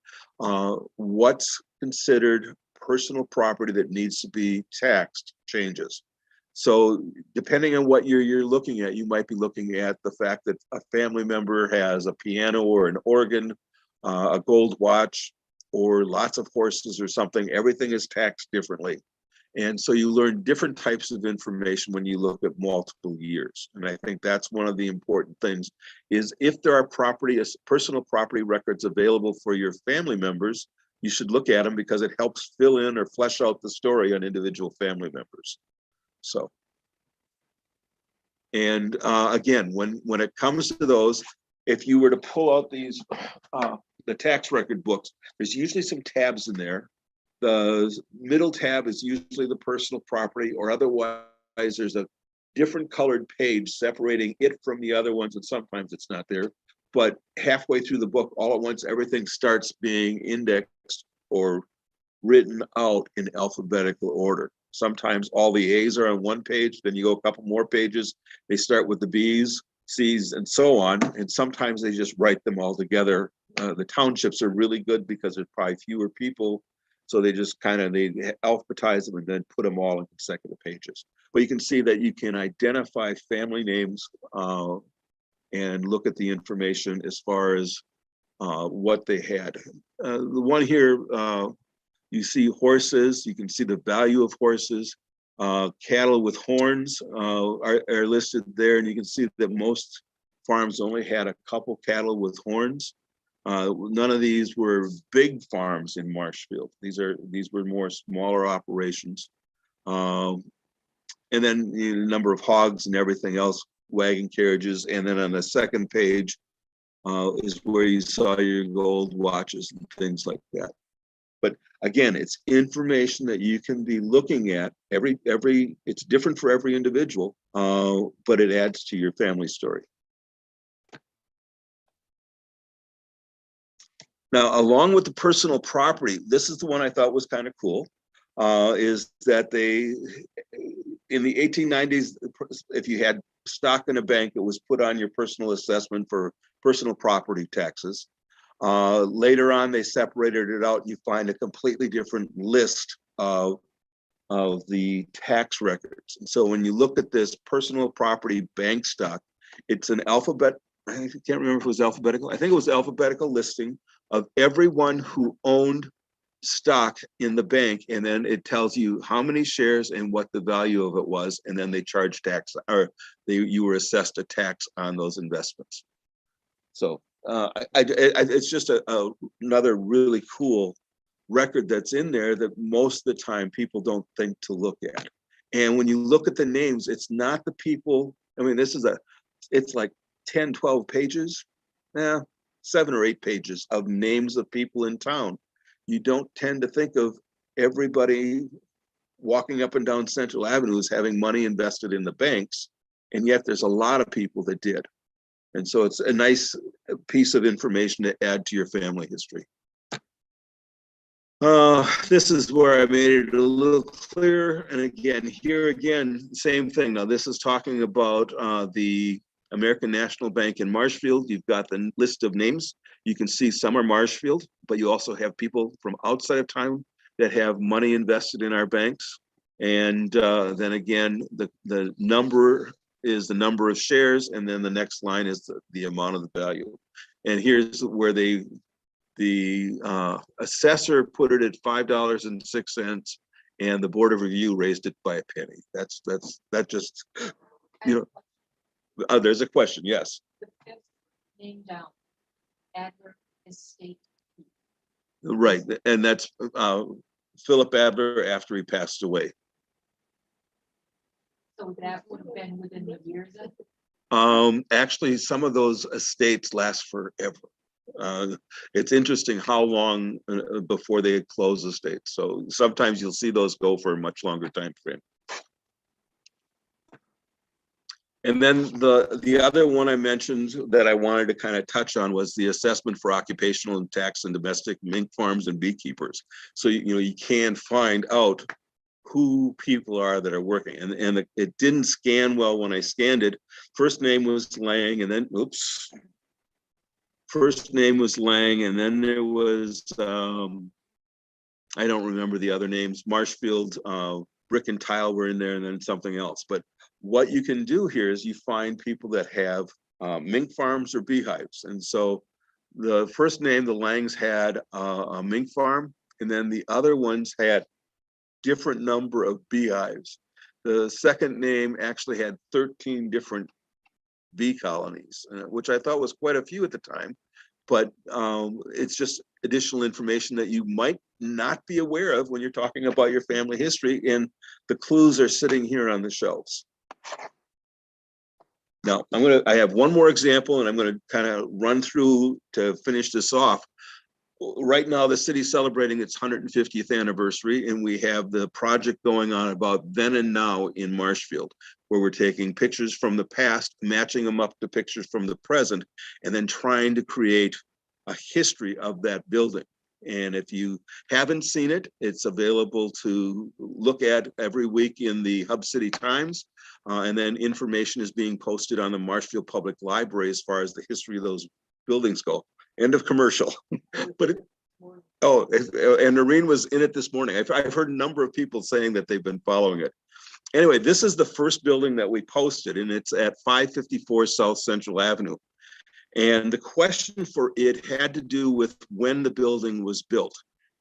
what's considered personal property that needs to be taxed changes. So depending on what year you're looking at, you might be looking at the fact that a family member has a piano or an organ, a gold watch, or lots of horses or something. Everything is taxed differently. And so you learn different types of information when you look at multiple years. And I think that's one of the important things is if there are personal property records available for your family members, you should look at them because it helps fill in or flesh out the story on individual family members. So, and again, when it comes to those, if you were to pull out these, the tax record books, there's usually some tabs in there. The middle tab is usually the personal property, or otherwise there's a different colored page separating it from the other ones, and sometimes it's not there. But halfway through the book, all at once, everything starts being indexed or written out in alphabetical order. Sometimes all the A's are on one page, then you go a couple more pages, they start with the B's, C's, and so on. And sometimes they just write them all together. The townships are really good because there's probably fewer people. So they just they alphabetize them and then put them all in consecutive pages. But you can see that you can identify family names and look at the information as far as what they had. The one here, you see horses, you can see the value of horses. Cattle with horns are listed there, and you can see that most farms only had a couple cattle with horns. None of these were big farms in Marshfield. These were more smaller operations. And then the number of hogs and everything else, wagon carriages. And then on the second page is where you saw your gold watches and things like that. But again, it's information that you can be looking at. It's different for every individual, but it adds to your family story. Now, along with the personal property, this is the one I thought was kind of cool, is that they, in the 1890s, if you had stock in a bank, it was put on your personal assessment for personal property taxes. Later on, they separated it out. You find a completely different list of the tax records. And so when you look at this personal property bank stock, it's an alphabet. I can't remember if it was alphabetical. I think it was alphabetical listing of everyone who owned stock in the bank, and then it tells you how many shares and what the value of it was, and then they charge tax, or you were assessed a tax on those investments. So it's just another really cool record that's in there that most of the time people don't think to look at. And when you look at the names, it's not the people. I mean, it's like 10, 12 pages, 7 or 8 pages of names of people in town. You don't tend to think of everybody walking up and down Central Avenue as having money invested in the banks, and yet there's a lot of people that did. And so it's a nice piece of information to add to your family history. This is where I made it a little clearer. And again, here again, same thing. Now this is talking about the American National Bank in Marshfield. You've got the list of names. You can see some are Marshfield, but you also have people from outside of town that have money invested in our banks. And then again, the number is the number of shares, and then the next line is the amount of the value. And here's where the assessor put it at $5.06, and the Board of Review raised it by a penny. That just, you know, there's a question, yes. The fifth name down, Adler Estate. Right, and that's Philip Adler after he passed away. So that would have been within the years of? Actually, some of those estates last forever. It's interesting how long before they close estates. So sometimes you'll see those go for a much longer time frame. And then the other one I mentioned that I wanted to kind of touch on was the assessment for occupational and tax and domestic mink farms and beekeepers. So you can find out who people are that are working, and it didn't scan well when I scanned it. First name was Lang, and then first name was Lang, and then there was I don't remember the other names. Marshfield, Brick and Tile were in there, and then something else. But what you can do here is you find people that have mink farms or beehives. And so the first name, the Langs, had a mink farm, and then the other ones had different number of beehives. The second name actually had 13 different bee colonies, which I thought was quite a few at the time. But it's just additional information that you might not be aware of when you're talking about your family history, and the clues are sitting here on the shelves. Now, I have one more example, and I'm gonna kind of run through to finish this off. Right now, the city's celebrating its 150th anniversary, and we have the project going on about then and now in Marshfield, where we're taking pictures from the past, matching them up to pictures from the present, and then trying to create a history of that building. And if you haven't seen it, it's available to look at every week in the Hub City Times. And then information is being posted on the Marshfield Public Library as far as the history of those buildings go. End of commercial. But and Noreen was in it this morning. I've heard a number of people saying that they've been following it. Anyway, this is the first building that we posted, and it's at 554 South Central Avenue. And the question for it had to do with when the building was built.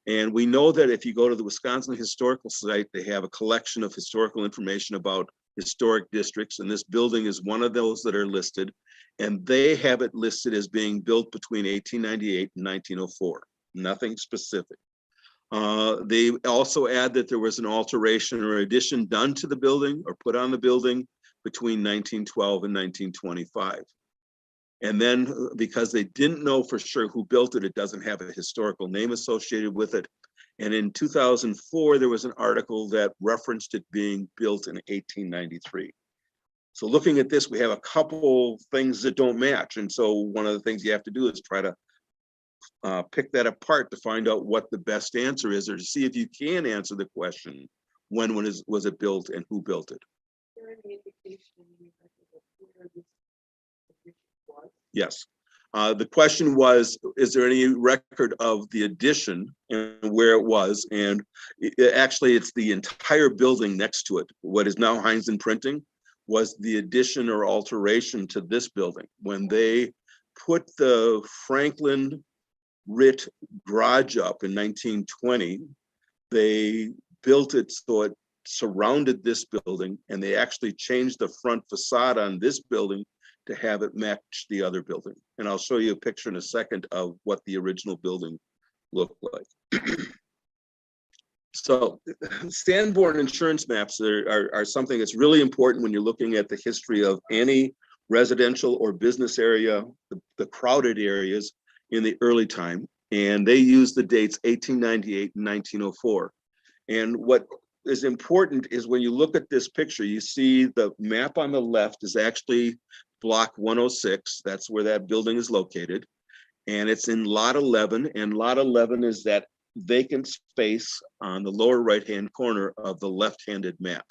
And we know that if you go to the Wisconsin Historical site, they have a collection of historical information about historic districts, and this building is one of those that are listed, and they have it listed as being built between 1898 and 1904, nothing specific. They also add that there was an alteration or addition done to the building or put on the building between 1912 and 1925. And then because they didn't know for sure who built it, it doesn't have a historical name associated with it. And in 2004, there was an article that referenced it being built in 1893. So looking at this, we have a couple things that don't match. And so one of the things you have to do is try to pick that apart to find out what the best answer is, or to see if you can answer the question, when was it built and who built it? Yes. The question was, is there any record of the addition and where it was? And actually, it's the entire building next to it. What is now Heinz and Printing was the addition or alteration to this building. When they put the Franklin Ritt garage up in 1920, they built it so it surrounded this building, and they actually changed the front facade on this building to have it match the other building. And I'll show you a picture in a second of what the original building looked like. So Sanborn Insurance Maps are something that's really important when you're looking at the history of any residential or business area, the crowded areas in the early time. And they use the dates 1898 and 1904. And what is important is when you look at this picture, you see the map on the left is actually block 106. That's where that building is located. And it's in lot 11. And lot 11 is that vacant space on the lower right-hand corner of the left-handed map.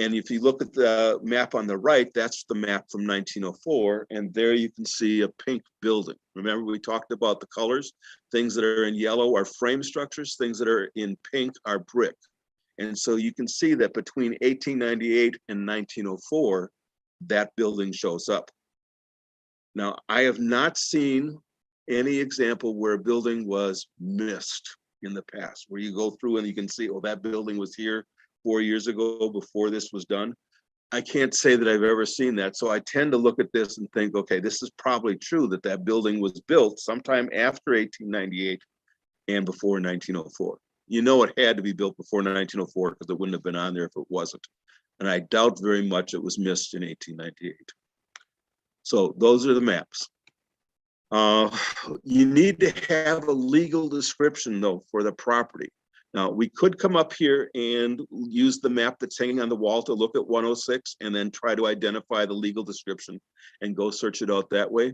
And if you look at the map on the right, that's the map from 1904. And there you can see a pink building. Remember, we talked about the colors. Things that are in yellow are frame structures. Things that are in pink are brick. And so you can see that between 1898 and 1904, that building shows up. Now, I have not seen any example where a building was missed in the past, where you go through and you can see, oh, that building was here 4 years ago before this was done. I can't say that I've ever seen that. So I tend to look at this and think, okay, this is probably true that that building was built sometime after 1898 and before 1904. You know, it had to be built before 1904 because it wouldn't have been on there if it wasn't. And I doubt very much it was missed in 1898. So those are the maps. You need to have a legal description though for the property. Now we could come up here and use the map that's hanging on the wall to look at 106 and then try to identify the legal description and go search it out that way.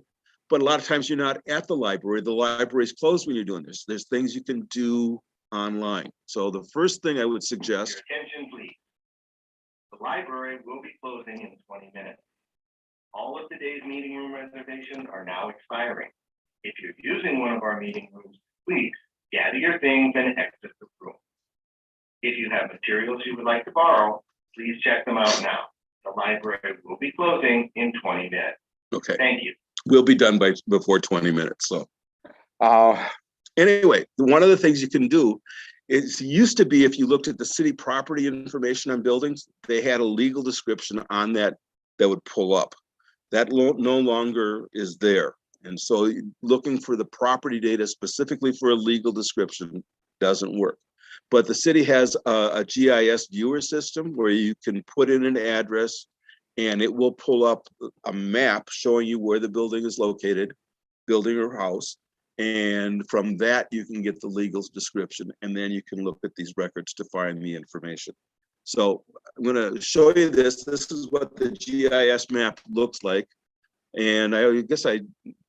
But a lot of times you're not at the library. The library is closed when you're doing this. There's things you can do online. So the first thing I would suggest. Your attention, please. The library will be closing in 20 minutes. All of today's meeting room reservations are now expiring. If you're using one of our meeting rooms, please gather your things and exit the room. If you have materials you would like to borrow, please check them out now. The library will be closing in 20 minutes. Okay. Thank you. We'll be done before 20 minutes. So anyway, one of the things you can do is, used to be, if you looked at the city property information on buildings, they had a legal description on that would pull up. That no longer is there. And so looking for the property data specifically for a legal description doesn't work. But the city has a GIS viewer system where you can put in an address and it will pull up a map showing you where the building is located, building or house. And from that, you can get the legal description, and then you can look at these records to find the information. So I'm going to show you this. This is what the GIS map looks like. And I guess I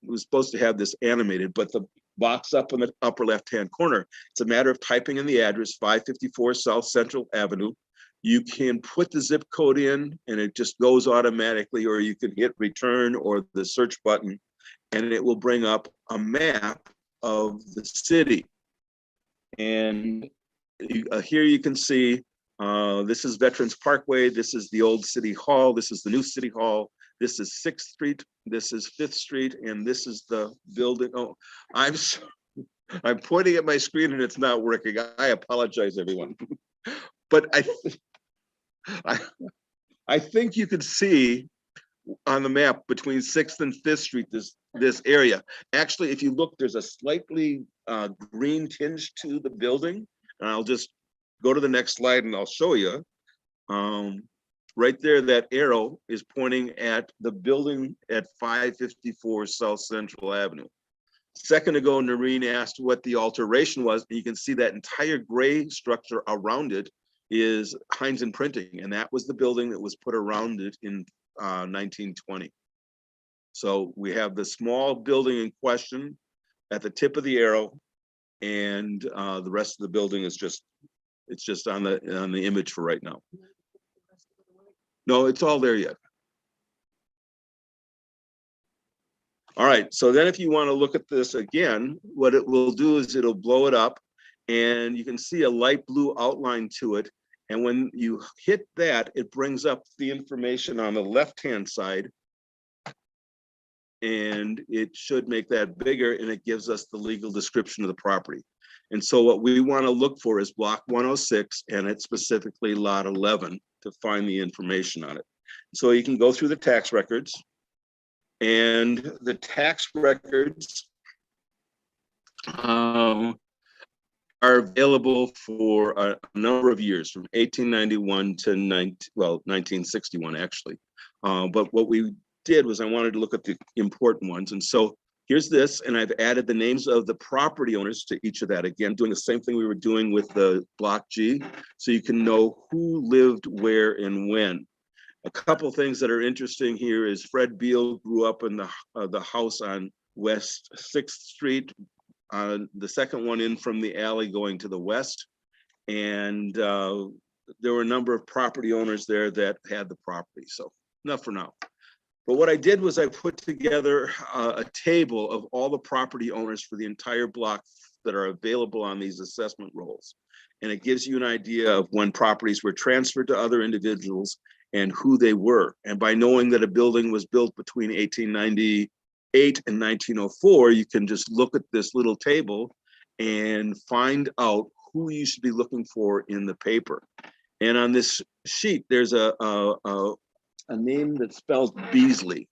was supposed to have this animated, but the box up in the upper left-hand corner, it's a matter of typing in the address, 554 South Central Avenue. You can put the zip code in and it just goes automatically, or you can hit return or the search button, and it will bring up a map of the city. And here you can see, this is Veterans Parkway. This is the old City Hall. This is the new City Hall. This is 6th Street. This is 5th Street. And this is the building. Oh, I'm pointing at my screen and it's not working. I apologize, everyone. But I think you can see on the map between 6th and 5th Street, this area. Actually, if you look, there's a slightly green tinge to the building. And I'll just go to the next slide and I'll show you. Right there, that arrow is pointing at the building at 554 South Central Avenue. Second ago, Noreen asked what the alteration was. And you can see that entire gray structure around it is Heinz and Printing. And that was the building that was put around it in 1920. So we have the small building in question. at the tip of the arrow, and the rest of the building is just, it's just on the image for right now. No, it's all there yet. All right, so then if you want to look at this again, what it will do is it'll blow it up, and you can see a light blue outline to it. And when you hit that, it brings up the information on the left-hand side, and it should make that bigger, and it gives us the legal description of the property. And so what we want to look for is block 106, and it's specifically lot 11 to find the information on it. So you can go through the tax records, and the tax records are available for a number of years, from 1891 to 1961, actually. But what we did was I wanted to look at the important ones. And so here's this, and I've added the names of the property owners to each of that. Again, doing the same thing we were doing with the block G, so you can know who lived where and when. A couple of things that are interesting here is Fred Beal grew up in the house on West 6th Street, the second one in from the alley going to the west. And there were a number of property owners there that had the property. So enough for now. But what I did was I put together a table of all the property owners for the entire block that are available on these assessment rolls. And it gives you an idea of when properties were transferred to other individuals and who they were. And by knowing that a building was built between 1898 and 1904, you can just look at this little table and find out who you should be looking for in the paper. And on this sheet, there's a name that spells Beasley.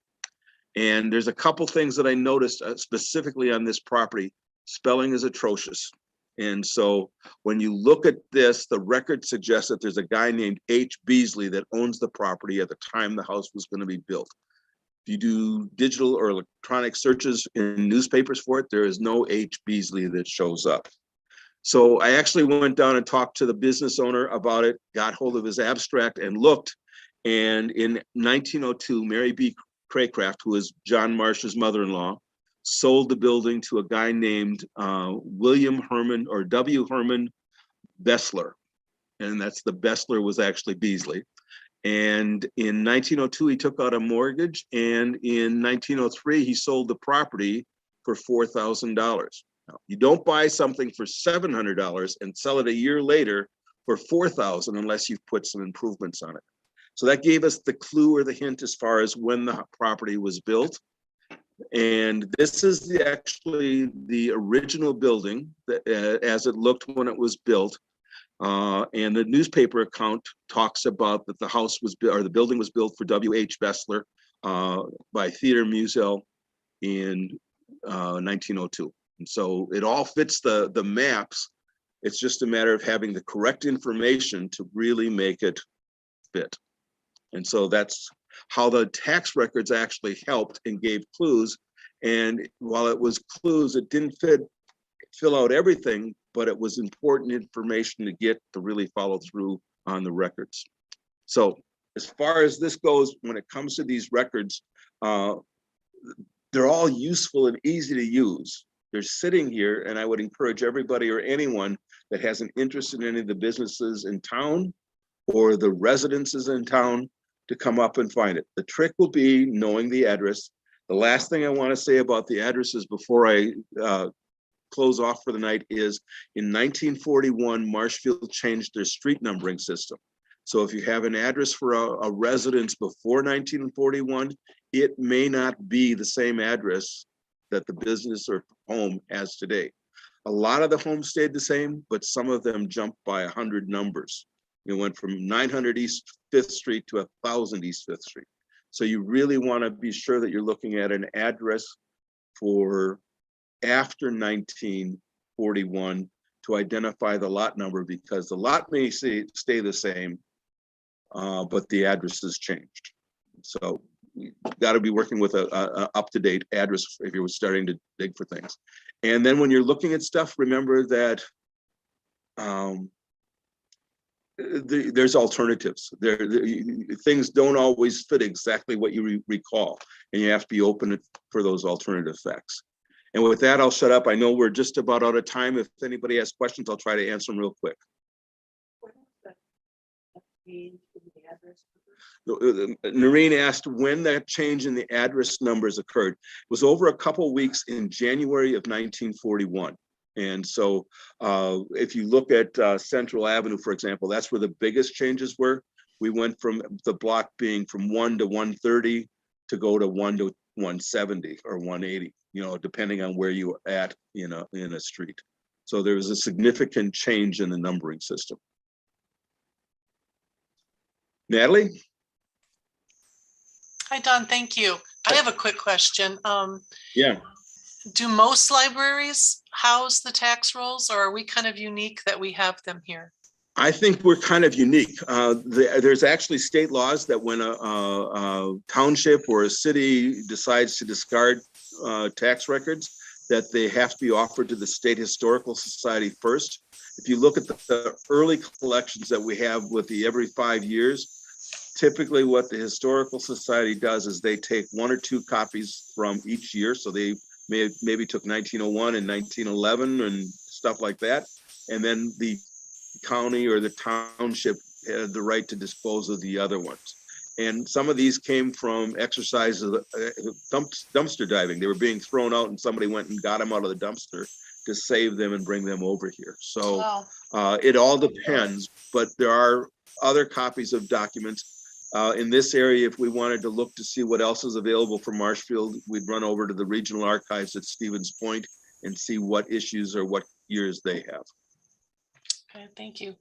And there's a couple things that I noticed specifically on this property. Spelling is atrocious. And so when you look at this, the record suggests that there's a guy named H. Beasley that owns the property at the time the house was going to be built. If you do digital or electronic searches in newspapers for it, there is no H. Beasley that shows up. So I actually went down and talked to the business owner about it, got hold of his abstract and looked. And in 1902, Mary B. Craycraft, who is John Marsh's mother-in-law, sold the building to a guy named William Herman or W. Herman Bessler. And that's the Bessler was actually Beasley. And in 1902, he took out a mortgage. And in 1903, he sold the property for $4,000. Now, you don't buy something for $700 and sell it a year later for $4,000 unless you've put some improvements on it. So that gave us the clue or the hint as far as when the property was built. And this is actually the original building that, as it looked when it was built. And the newspaper account talks about that the house was built, or the building was built for W.H. Bessler by Theodore Musel in 1902. And so it all fits the maps. It's just a matter of having the correct information to really make it fit. And so that's how the tax records actually helped and gave clues. And while it was clues, it didn't fill out everything, but it was important information to get to really follow through on the records. So as far as this goes, when it comes to these records, they're all useful and easy to use. They're sitting here, and I would encourage everybody or anyone that has an interest in any of the businesses in town or the residences in town to come up and find it. The trick will be knowing the address. The last thing I want to say about the addresses before I close off for the night is in 1941, Marshfield changed their street numbering system. So if you have an address for a residence before 1941, it may not be the same address that the business or home has today. A lot of the homes stayed the same, but some of them jumped by 100 numbers. It went from 900 East 5th Street to 1000 East 5th Street. So you really want to be sure that you're looking at an address for after 1941 to identify the lot number, because the lot may stay the same, but the address has changed. So you got to be working with a up-to-date address if you're starting to dig for things. And then when you're looking at stuff, remember that there's alternatives. Things don't always fit exactly what you recall, and you have to be open for those alternative facts. And with that, I'll shut up. I know we're just about out of time. If anybody has questions, I'll try to answer them real quick. Noreen asked when that change in the address numbers occurred. It was over a couple weeks in January of 1941. And so if you look at Central Avenue, for example, that's where the biggest changes were. We went from the block being from 1 to 130 to go to 1 to 170 or 180, you know, depending on where you were at in a street. So there was a significant change in the numbering system. Natalie? Hi, Don, thank you. I have a quick question. Yeah. Do most libraries house the tax rolls, or are we kind of unique that we have them here? I think we're kind of unique. There's actually state laws that when a township or a city decides to discard tax records, that they have to be offered to the State Historical Society first. If you look at the early collections that we have with the every 5 years, typically what the Historical Society does is they take 1 or 2 copies from each year. So they maybe took 1901 and 1911 and stuff like that. And then the county or the township had the right to dispose of the other ones. And some of these came from exercises of dumpster diving. They were being thrown out and somebody went and got them out of the dumpster to save them and bring them over here. So Wow. it all depends, but there are other copies of documents. In this area, if we wanted to look to see what else is available for Marshfield, we'd run over to the regional archives at Stevens Point and see what issues or what years they have. Okay, thank you.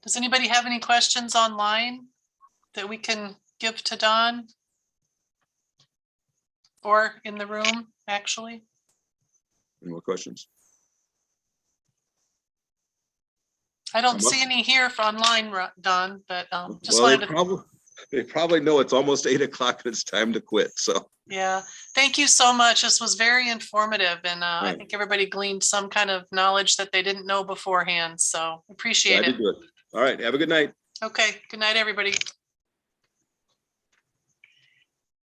Does anybody have any questions online that we can give to Don? Or in the room, actually? Any more questions? I don't see any here for online, Don, but just Well, wanted to. they probably know it's almost 8 o'clock and it's time to quit. So Yeah, thank you so much. This was very informative, and I Right. think everybody gleaned some kind of knowledge that they didn't know beforehand. So appreciate glad it. to do it. All right. Have a good night. Okay, good night, everybody.